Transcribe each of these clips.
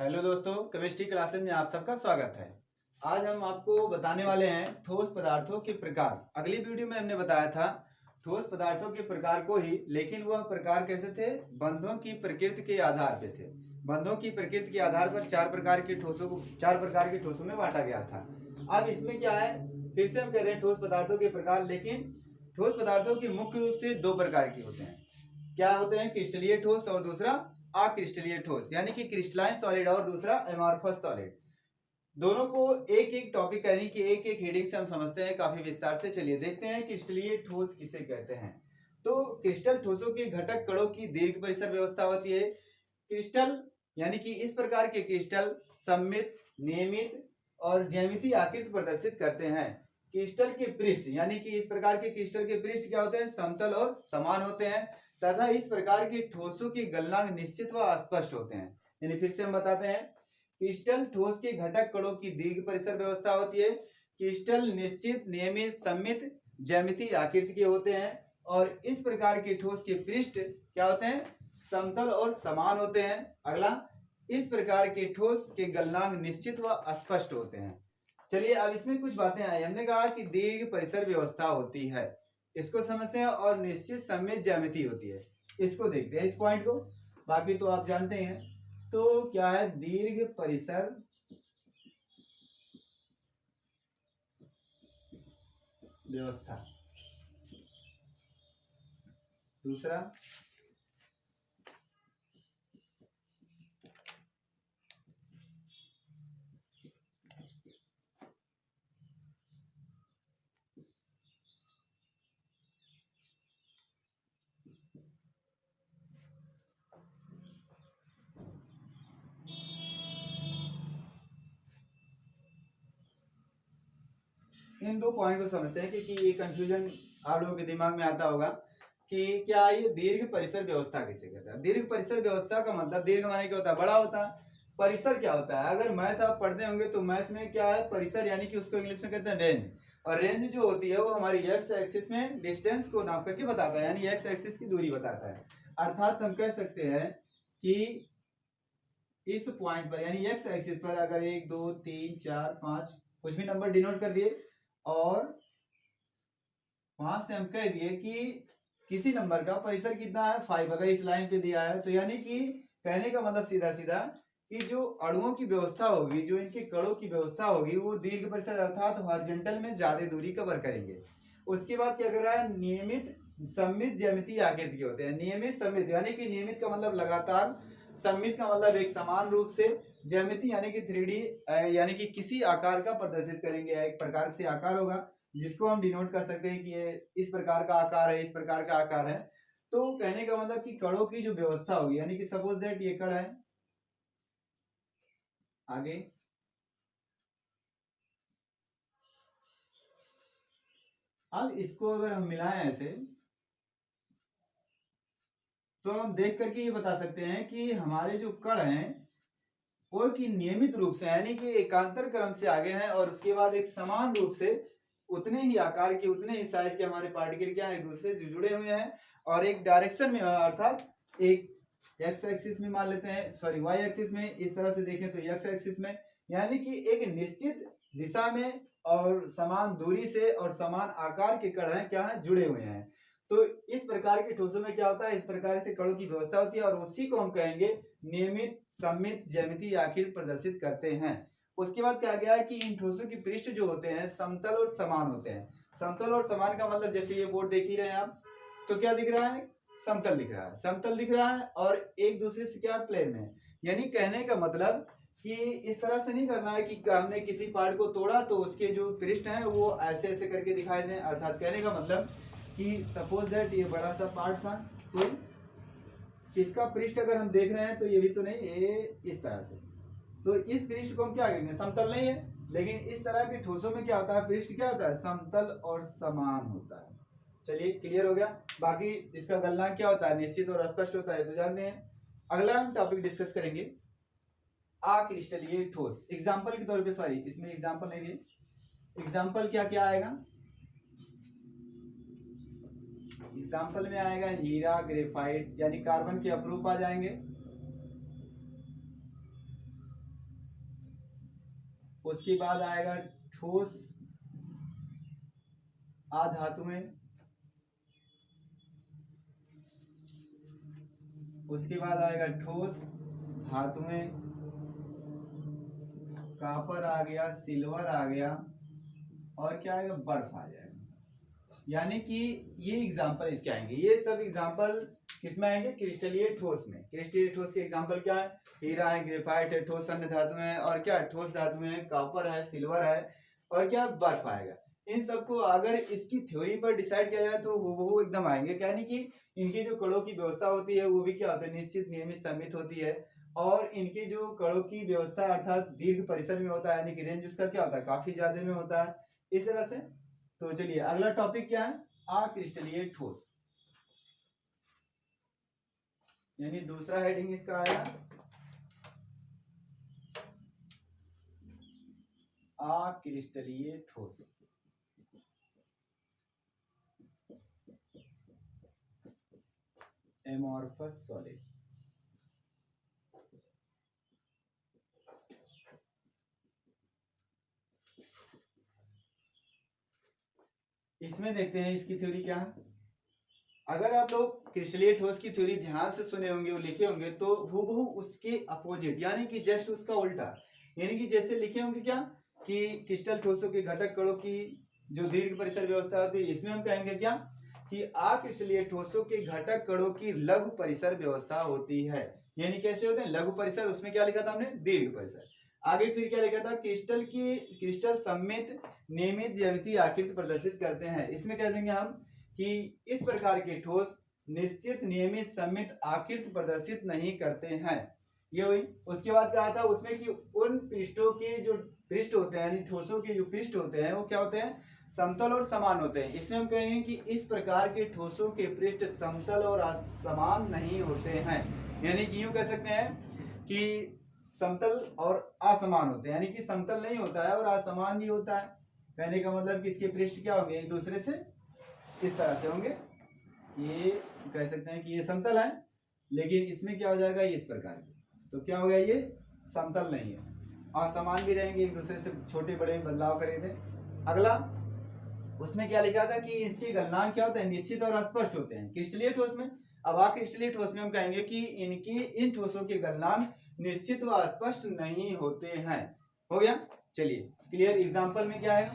Hello दोस्तों, chemistry classes में आप सबका स्वागत है। आज हम आपको बताने वाले हैं ठोस पदार्थों के प्रकार। अगली वीडियो में हमने बताया था ठोस पदार्थों के प्रकार को ही, लेकिन वह प्रकार कैसे थे? बंधों की प्रकृति के आधार पे थे। बंधों की प्रकृति के आधार पर चार प्रकार के ठोसों में बांटा गया था। अब इसमें क्या है, फिर से हम कह रहे हैं ठोस पदार्थों के प्रकार, लेकिन ठोस पदार्थों के मुख्य रूप से दो प्रकार के होते हैं। क्या होते हैं? क्रिस्टलीय ठोस और दूसरा अक्रिस्टलीय ठोस, यानी कि क्रिस्टलाइन सॉलिड और दूसरा एमॉर्फस सॉलिड। दोनों को एक एक टॉपिक यानी कि एक एक हेडिंग से हम समझते हैं काफी विस्तार से। चलिए देखते हैं क्रिस्टलीय ठोस किसे कहते हैं। तो क्रिस्टल ठोसों के घटक कणों की दीर्घ परिसर व्यवस्था होती है। क्रिस्टल यानी कि इस प्रकार के क्रिस्टल सममित, नियमित और ज्यामितीय आकृति प्रदर्शित करते हैं। क्रिस्टल के पृष्ठ यानी कि इस प्रकार के क्रिस्टल के पृष्ठ क्या होते हैं? समतल और समान होते हैं तथा इस प्रकार के ठोसों के गलनांक निश्चित व अस्पष्ट होते हैं। यानी फिर से हम बताते हैं, क्रिस्टल ठोस के घटक कणों की दीर्घ परिसर व्यवस्था होती है। क्रिस्टल निश्चित, नियमित, सममित, ज्यामितीय आकृति के होते हैं और इस प्रकार के ठोस के पृष्ठ क्या होते हैं? समतल और समान होते हैं। अगला, इस प्रकार के ठोस के गलनांक निश्चित व अस्पष्ट होते हैं। चलिए अब इसमें कुछ बातें आई। हमने कहा कि दीर्घ परिसर व्यवस्था होती है, इसको समझते हैं, और निश्चित सममित ज्यामिति होती है, इसको देखते हैं इस पॉइंट को। बाकी तो आप जानते हैं। तो क्या है? दीर्घ परिसर व्यवस्था। दूसरा इन दो पॉइंट को समझते हैं, क्योंकि ये कंफ्यूजन आप लोगों के दिमाग में आता होगा कि क्या ये दीर्घ परिसर व्यवस्था किसे कहता है। दीर्घ परिसर व्यवस्था का मतलब, दीर्घ माने क्या होता है? बड़ा होता है। परिसर क्या होता है? अगर मैथ आप पढ़ते होंगे तो मैथ में क्या है? परिसर यानी कि उसको इंग्लिश में कहते हैं रेंज। और रेंज जो होती है वो हमारी एक्स एक्सिस में डिस्टेंस को नाप करके बताता है, यानी एक्स एक्सिस की दूरी बताता है। अर्थात हम कह सकते हैं कि इस पॉइंट पर यानी एक्स एक्सिस पर अगर 1 2 3 4 5 कुछ भी नंबर डिनोट कर दिए और वहां से हम कह दिए कि किसी नंबर का परिसर कितना है? 5, अगर इस लाइन पे दिया है तो यानी कि कहने का मतलब सीधा सीधा कि जो अणुओं की व्यवस्था होगी, जो इनके कणों की व्यवस्था होगी, वो दीर्घ परिसर अर्थात हॉरिजॉन्टल में ज्यादा दूरी कवर करेंगे। उसके बाद क्या कर रहा है? नियमित, सममित, ज्यामितीय आकृति के होते हैं। नियमित, सममित यानी कि नियमित का मतलब लगातार, सममित का मतलब एक समान रूप से, ज्यामिति यानी कि 3D यानी कि किसी आकार का प्रदर्शित करेंगे। एक प्रकार से आकार होगा जिसको हम डिनोट कर सकते हैं कि ये इस प्रकार का आकार है, इस प्रकार का आकार है। तो कहने का मतलब कि कणों की जो व्यवस्था होगी, यानी कि सपोज दैट ये कण है, आगे अब इसको अगर हम मिलाएं ऐसे, तो हम देख करके ये बता सकते हैं कि हमारे जो कण हैं वो कि नियमित रूप से यानी कि एकांतर क्रम से आगे हैं, और उसके बाद एक समान रूप से उतने ही आकार के, उतने ही साइज के हमारे पार्टिकल क्या है? एक दूसरे से जुड़े हुए हैं और एक डायरेक्शन में, अर्थात एक एक्स एक्सिस में मान लेते हैं, सॉरी वाई एक्सिस में, इस तरह से देखें तो एक्स एक्सिस में, यानी कि एक निश्चित दिशा में और समान दूरी से और समान आकार के कण हैं क्या है? जुड़े हुए हैं। तो इस प्रकार के ठोसों में क्या होता है? इस प्रकार से कणों की व्यवस्था होती है और उसी को हम कहेंगे नियमित, सममित, ज्यामितीय आकृति प्रदर्शित करते हैं। उसके बाद क्या गया है कि इन ठोसों की पृष्ठ जो होते हैं समतल और समान होते हैं। समतल और समान का मतलब, जैसे ये बोर्ड देख ही रहे हैं आप, तो क्या दिख रहा है? समतल दिख रहा है, समतल दिख रहा है और एक दूसरे से क्या? प्लेन में। यानी कहने का मतलब कि इस तरह से नहीं करना है कि हमने किसी पार्ट को तोड़ा तो उसके जो पृष्ठ हैं वो ऐसे ऐसे करके दिखाई दें। अर्थात कहने का मतलब कि सपोज दैट ये बड़ा सा पार्ट था, तो इसका पृष्ठ अगर हम देख रहे हैं तो ये भी तो नहीं, ये इस तरह से, तो इस पृष्ठ को हम क्या कहेंगे? समतल नहीं है। लेकिन इस तरह के ठोसों में क्या होता है? पृष्ठ क्या होता है? समतल और समान होता है। चलिए क्लियर हो गया। बाकी इसका गलनांक क्या होता है? निश्चित और स्पष्ट होता है, तो जानते हैं। अगला हम टॉपिक डिस्कस करेंगे अक्रिस्टलीय ठोस। एग्जाम्पल के तौर पे, सॉरी इसमें एग्जाम्पल नहीं दिए, एग्जाम्पल क्या क्या आएगा? एग्जाम्पल में आएगा हीरा, ग्रेफाइट, यानी कार्बन के अपरूप आ जाएंगे। उसके बाद आएगा ठोस अधातुएं, उसके बाद आएगा ठोस धातुएं, कॉपर आ गया, सिल्वर आ गया, और क्या आएगा, बर्फ आ जाएगा। यानी कि ये एग्जांपल इसके आएंगे, ये सब एग्जांपल किसमें आएंगे, क्रिस्टलीय ठोस में। क्रिस्टलीय ठोस के एग्जांपल क्या है, हीरा है, ग्रेफाइट है, ठोस अन्य धातुएं हैं, और क्या ठोस धातुएं हैं, कॉपर है, सिल्वर है, और क्या बर्फ आएगा। इन सबको अगर इसकी थ्योरी पर डिसाइड किया जाए तो वो एकदम आएंगे, यानी कि इनकी जो कणों की व्यवस्था होती है वो भी क्या होता है, निश्चित नियमित सममित होती है, और इनकी जो कणों की व्यवस्था अर्थात दीर्घ परिसर में होता है, यानी कि रेंज उसका क्या होता है, काफी ज्यादा में होता है, इस तरह से। तो चलिए अगला टॉपिक क्या है, अक्रिस्टलीय ठोस, यानी दूसरा हेडिंग इसका आया अक्रिस्टलीय ठोस। Amorphous solid. इसमें देखते हैं इसकी थ्योरी क्या है। अगर आप लोग क्रिस्टलीय ठोस की थ्योरी ध्यान से सुने होंगे और लिखे होंगे तो हूबहू उसके अपोजिट, यानी कि जस्ट उसका उल्टा, यानी कि जैसे लिखे होंगे क्या कि क्रिस्टल ठोसों के घटक कणों की जो दीर्घ परिसर व्यवस्था होती है, इसमें हम कहेंगे क्या कि अक्रिस्टलीय ठोसों के घटक कणों की लघु परिसर व्यवस्था होती है। यानी कैसे होते हैं, लघु परिसर, उसमें क्या लिखा था हमने, दीर्घ परिसर। आगे फिर क्या लिखा था, क्रिस्टल सममित नियमित ज्यामितीय आकृति प्रदर्शित करते हैं। इसमें कह देंगे हम कि इस प्रकार के ठोस निश्चित नियमित सममित आकृति प्रदर्शित नहीं करते हैं। ये हुई। उसके बाद कहा था उसमें कि उन पृष्ठों के जो पृष्ठ होते हैं, यानी ठोसों के जो पृष्ठ होते हैं वो क्या होते हैं, समतल और समान होते हैं। इसमें हम कहेंगे कि इस प्रकार के ठोसों के पृष्ठ समतल और असमान नहीं होते हैं। यानी कि यूं कह सकते हैं कि समतल और असमान होते हैं, यानी कि समतल नहीं होता है और असमान भी होता है। कहने का मतलब कि इसके पृष्ठ क्या होंगे, एक दूसरे से इस तरह से होंगे। ये कह सकते हैं कि ये समतल है, लेकिन इसमें क्या हो जाएगा, ये इस प्रकार की, तो क्या हो गया, ये समतल नहीं है, असमान भी रहेंगे, एक दूसरे से छोटे बड़े बदलाव करेंगे। अगला उसमें क्या लिखा था कि इसके गलनांक क्या होते हैं, निश्चित और स्पष्ट होते हैं क्रिस्टलीय ठोस में। अब अक्रिस्टलीय ठोस में हम कहेंगे कि इनकी इन ठोसों के गलनांक निश्चित व स्पष्ट नहीं होते हैं। हो गया, चलिए क्लियर। एग्जाम्पल में क्या है,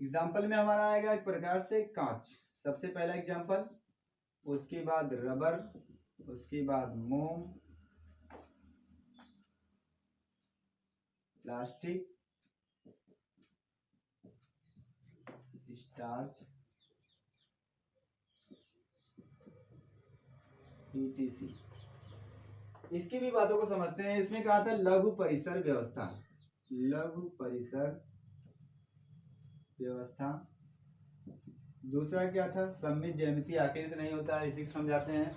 एग्जाम्पल में हमारा आएगा एक प्रकार से कांच, सबसे पहला एग्जाम्पल, उसके बाद रबर, उसके बाद मोम, प्लास्टिक, स्टार्च, ETC। इसकी भी बातों को समझते हैं। इसमें कहा था लघु परिसर व्यवस्था, लघु परिसर व्यवस्था। दूसरा क्या था, सममित ज्यामितीय आकृति नहीं होता है, इसी को समझाते हैं।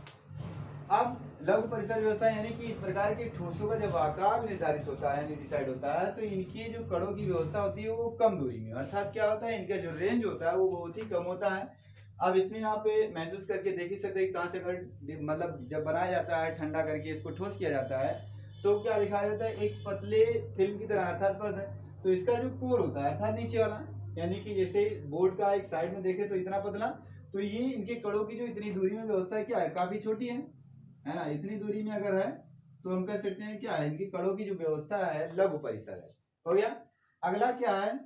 अब लघु परिसर व्यवस्था यानी कि इस प्रकार के ठोसों का जब आकार निर्धारित होता है, यानी डिसाइड होता है, तो इनकी जो कणों की व्यवस्था होती है वो कम दूरी में, अर्थात क्या होता है, इनका जो रेंज होता है वो बहुत ही कम होता है। अब इसमें यहाँ पे महसूस करके देख ही सकते हैं कहाँ से अगर मतलब जब बनाया जाता है ठंडा करके इसको ठोस किया जाता है तो क्या दिखाया जाता है, एक पतले फिल्म की तरह, अर्थात पर तो इसका जो कोर होता है अर्थात नीचे वाला, यानी कि जैसे बोर्ड का एक साइड में देखे तो इतना पतला, तो ये इनके कणों की जो इतनी दूरी में व्यवस्था है क्या है, काफी छोटी है ना। इतनी दूरी में अगर है तो हम कह सकते हैं क्या है, इनकी कणों की जो व्यवस्था है लघु परिसर है। हो गया। अगला क्या है,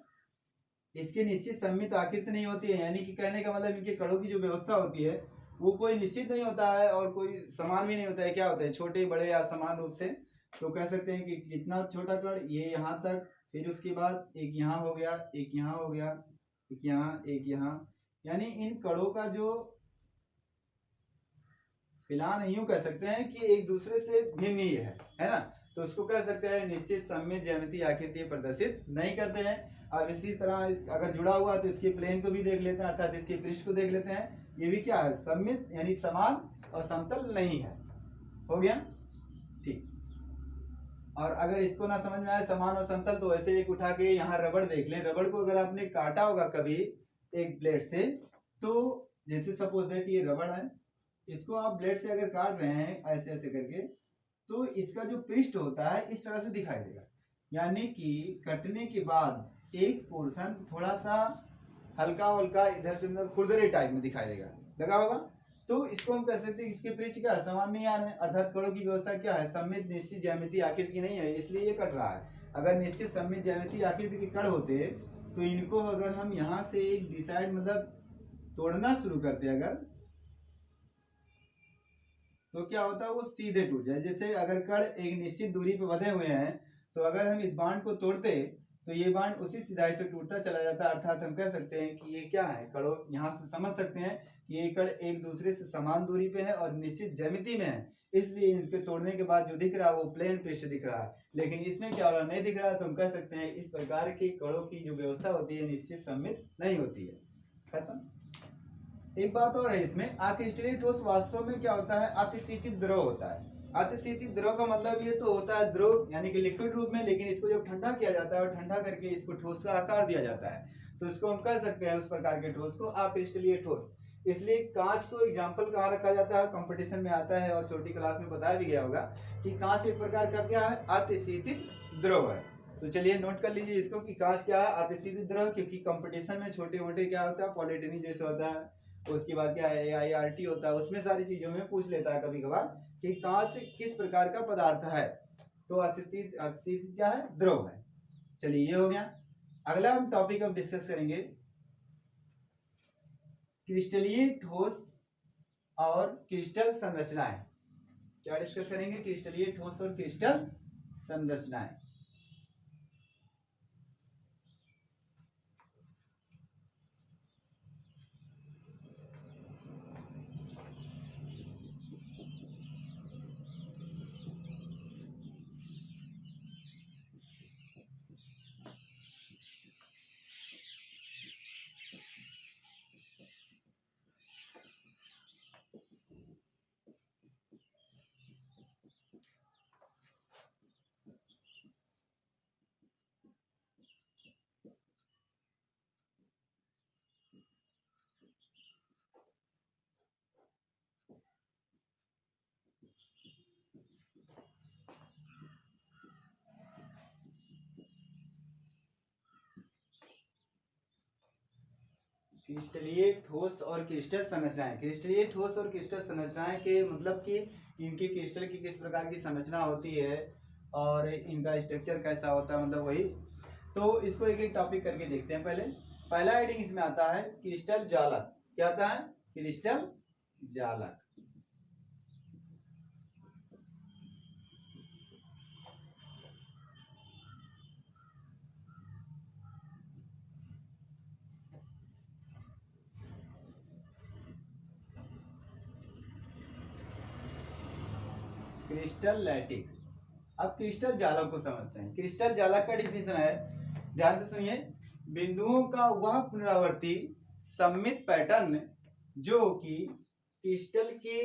इसकी निश्चित सममित आकृति नहीं होती है, यानी कि कहने का मतलब इनके कणों की जो व्यवस्था होती है वो कोई निश्चित नहीं होता है और कोई समान भी नहीं होता है। क्या होता है, छोटे बड़े या समान रूप से। तो कह सकते हैं कि इतना छोटा कण ये यहाँ तक, फिर उसके बाद एक यहाँ हो गया, एक यहाँ हो गया, एक यहाँ, एक यहाँ, यानी इन कणों का जो फिलहाल यूं कह सकते हैं कि एक दूसरे से भिन्न ही है ना। तो उसको कह सकते हैं निश्चित सममित ज्यामितीय आकृति प्रदर्शित नहीं करते हैं। अब इसी तरह अगर जुड़ा हुआ तो इसके प्लेन को भी देख लेते हैं, अर्थात इसके पृष्ठ को देख लेते हैं। ये भी क्या है, सममित यानी समान और समतल नहीं है। हो गया, ठीक। और अगर इसको ना समझ में आए समान और समतल, तो ऐसे एक उठा के यहाँ रबड़ देख लें। रबड़ को अगर आपने काटा होगा कभी एक ब्लेड से, तो जैसे सपोज दैट ये रबड़ है, इसको आप ब्लेड से अगर काट रहे हैं ऐसे ऐसे करके, तो इसका जो पृष्ठ होता है इस तरह से दिखाई देगा, यानी कि कटने के बाद एक पोर्शन थोड़ा सा हल्का हल्का इधर से मतलब खुरदरे टाइप में दिखाई देगा, लगा होगा। तो इसको हम कह सकते हैं इसके पृष्ठ क्या है, समान नहीं आ रहे हैं, अर्थात कणों की व्यवस्था क्या है, सममित निश्चित ज्यामितीय आकृति की नहीं है, इसलिए ये कट रहा है। अगर निश्चित सममित ज्यामितीय आकृति के कण होते तो इनको अगर हम यहाँ से एक डिसाइड मतलब तोड़ना शुरू करते अगर, तो क्या होता है वो सीधे टूट जाए। जैसे अगर कण एक निश्चित दूरी पे बंधे हुए हैं तो अगर हम इस बांड को तोड़ते तो ये बांड उसी सिधाई से टूटता चला जाता है, अर्थात हम कह सकते हैं कि ये क्या है, कणों यहाँ से समझ सकते हैं कि ये कण एक दूसरे से समान दूरी पे है और निश्चित ज्यामिति में है, इसलिए इसके तोड़ने के बाद जो दिख रहा है वो प्लेन पृष्ठ दिख रहा है। लेकिन इसमें क्या हो रहा नहीं दिख रहा है, तो हम कह सकते हैं इस प्रकार की कणों की जो व्यवस्था होती है निश्चित सममित नहीं होती है। खत्म। एक बात और है इसमें, अक्रिस्टलीय ठोस वास्तव में क्या होता है, अतिशीतित द्रव होता है। अतिशीतित द्रव का मतलब ये तो होता है द्रव यानी कि लिक्विड रूप में, लेकिन इसको जब ठंडा किया जाता है और ठंडा करके इसको ठोस का आकार दिया जाता है तो इसको हम कह सकते हैं उस प्रकार के ठोस को अक्रिस्टलीय ठोस। इसलिए कांच को एग्जाम्पल कहाँ रखा जाता है, कंपटीशन में आता है और छोटी क्लास में बताया भी गया होगा कि कांच एक प्रकार का क्या है, अतिशीतित द्रव है। तो चलिए नोट कर लीजिए इसको कि कांच क्या है, अतिशीतित द्रव, क्योंकि कंपटीशन में छोटे मोटे क्या होता है, पॉलिटेक्निक जैसे होता है, उसके बाद क्या है AIRT होता है, उसमें सारी चीजों में पूछ लेता है कभी कभार कि कांच किस प्रकार का पदार्थ है, तो अतिशीतित क्या है, द्रव है। चलिए ये हो गया। अगला हम टॉपिक अब डिस्कस करेंगे क्रिस्टलीय ठोस और क्रिस्टल संरचनाएं। क्या डिस्कस करेंगे, क्रिस्टलीय ठोस और क्रिस्टल संरचनाएं। क्रिस्टलीय ठोस और क्रिस्टल संरचनाएं। क्रिस्टलीय ठोस और क्रिस्टल संरचनाएं के मतलब कि इनकी क्रिस्टल की किस प्रकार की संरचना होती है और इनका स्ट्रक्चर कैसा होता है, मतलब वही। तो इसको एक एक टॉपिक करके देखते हैं। पहला हेडिंग इसमें आता है क्रिस्टल जालक। क्या आता है, क्रिस्टल जालक। Crystal lattice. अब क्रिस्टल जालक को समझते हैं। क्रिस्टल जालक का डिफिनेशन है, ध्यान से सुनिए, बिंदुओं का वह पुनरावर्ती सममित पैटर्न जो कि क्रिस्टल के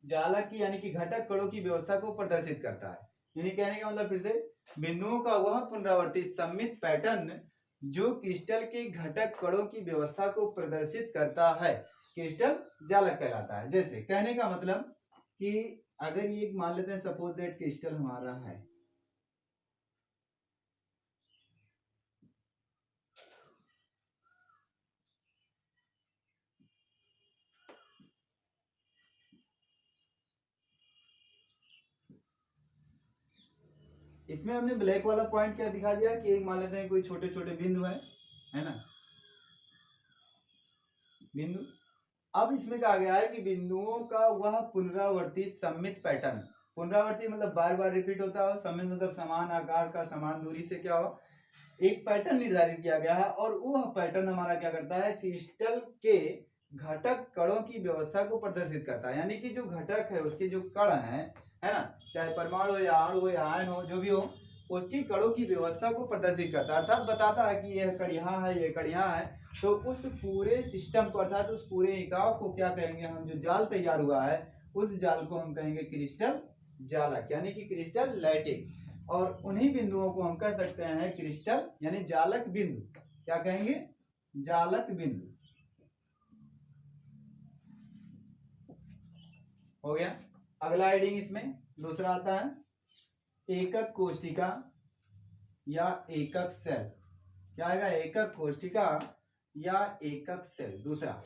जालक की यानी कि घटक कणों की व्यवस्था को प्रदर्शित करता है। यानी कहने का मतलब फिर से, बिंदुओं का वह पुनरावर्ती सममित पैटर्न जो क्रिस्टल के घटक कणों की व्यवस्था को प्रदर्शित करता है क्रिस्टल जालक कहलाता है। जैसे कहने का मतलब कि अगर ये मान लेते हैं सपोज दैट क्रिस्टल हमारा है, इसमें हमने ब्लैक वाला पॉइंट क्या दिखा दिया कि एक मान लेते हैं कोई छोटे छोटे बिंदु है ना, बिंदु। अब इसमें कहा गया है कि बिंदुओं का वह पुनरावर्ती सममित पैटर्न, पुनरावर्ती मतलब बार बार रिपीट होता हो, सममित मतलब समान आकार का समान दूरी से क्या हो, एक पैटर्न निर्धारित किया गया है और वह पैटर्न हमारा क्या करता है, क्रिस्टल के घटक कणों की व्यवस्था को प्रदर्शित करता है। यानी कि जो घटक है उसके जो कण है ना, चाहे परमाणु हो या अणु हो या आयन हो, जो भी हो, उसकी कणों की व्यवस्था को प्रदर्शित करता है, अर्थात बताता है कि यह कण यहाँ है, यह कण यहाँ है। तो उस पूरे सिस्टम को अर्थात उस पूरे इकाई को क्या कहेंगे हम, जो जाल तैयार हुआ है उस जाल को हम कहेंगे क्रिस्टल जालक यानी कि क्रिस्टल लैटिक। और उन्हीं बिंदुओं को हम कह सकते हैं क्रिस्टल यानी जालक बिंदु। क्या कहेंगे, जालक बिंदु। हो गया। अगला हेडिंग इसमें दूसरा आता है एकक कोशिका या एकक सेल। क्या आएगा? एकक कोशिका या एकक सेल। दूसरा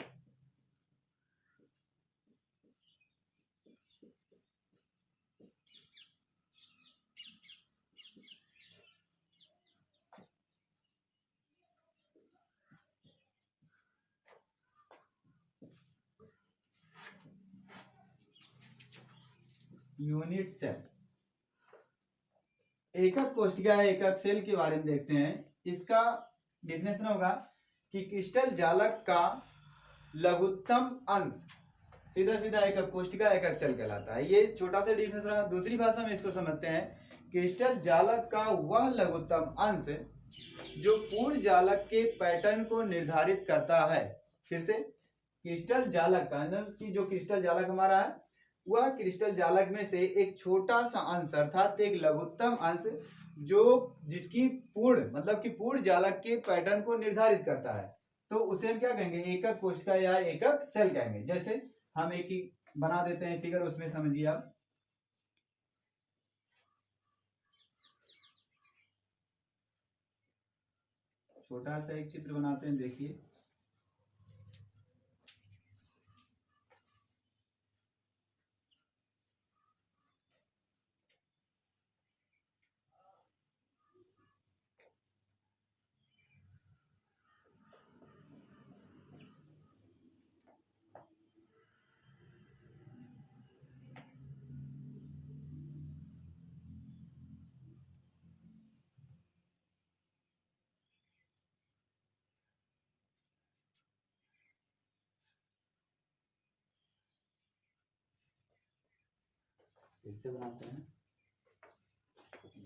यूनिट सेल। एकक कोशिका या एकक सेल के बारे में देखते हैं। इसका डिफिनेशन होगा कि क्रिस्टल जालक का लघुत्तम अंश, सीधा सीधा एकक कोशिका एकक सेल कहलाता है। ये छोटा सा डिफिनेशन होगा। दूसरी भाषा में इसको समझते हैं, क्रिस्टल जालक का वह लघुत्तम अंश जो पूर्ण जालक के पैटर्न को निर्धारित करता है। फिर से, क्रिस्टल जालक का कि जो क्रिस्टल जालक हमारा है, वह क्रिस्टल जालक में से एक छोटा सा अंश अर्थात एक लघुत्तम अंश जो जिसकी पूर्ण मतलब कि पूर्ण जालक के पैटर्न को निर्धारित करता है, तो उसे हम क्या कहेंगे? एकक कोशिका या एकक सेल कहेंगे। जैसे हम एक ही बना देते हैं फिगर, उसमें समझिए आप। छोटा सा एक चित्र बनाते हैं, देखिए। फिर से बनाते हैं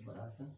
बड़ा सा।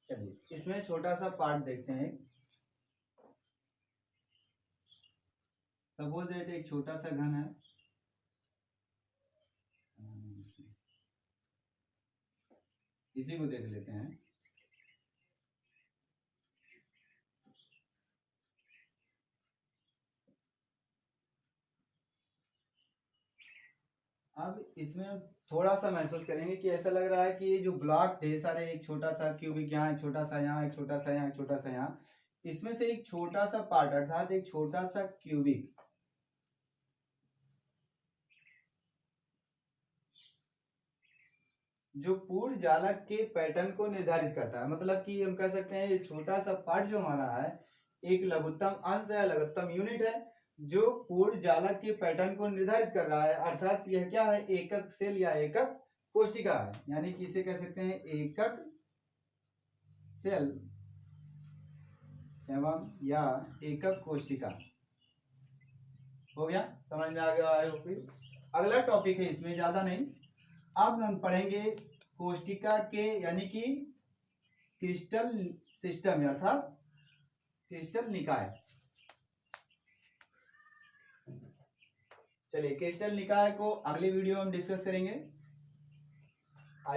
चलिए इसमें छोटा सा पार्ट देखते हैं। सपोज दैट एक छोटा सा घन है, इसी को देख लेते हैं। अब इसमें थोड़ा सा महसूस करेंगे कि ऐसा लग रहा है कि ये जो ब्लॉक ढेर सारे, एक छोटा सा क्यूबिक यहाँ, एक छोटा सा यहाँ, एक छोटा सा यहाँ, एक छोटा सा यहाँ, इसमें से एक छोटा सा पार्ट अर्थात एक छोटा सा क्यूबिक जो पूर्ण जालक के पैटर्न को निर्धारित करता है। मतलब कि हम कह सकते हैं ये छोटा सा पार्ट जो हमारा है एक लघुत्तम अंश है, लघुत्तम यूनिट है जो पूर्ण जालक के पैटर्न को निर्धारित कर रहा है। अर्थात यह क्या है? एकक सेल या एकक कोशिका है। यानी कि इसे कह सकते हैं एकक सेल एवं या एकक कोशिका। हो गया? समझ में आ गया? फिर अगला टॉपिक है, इसमें ज्यादा नहीं। अब हम पढ़ेंगे कोशिका के यानी कि क्रिस्टल सिस्टम अर्थात क्रिस्टल निकाय। चलिए क्रिस्टल निकाय को अगले वीडियो में डिस्कस करेंगे।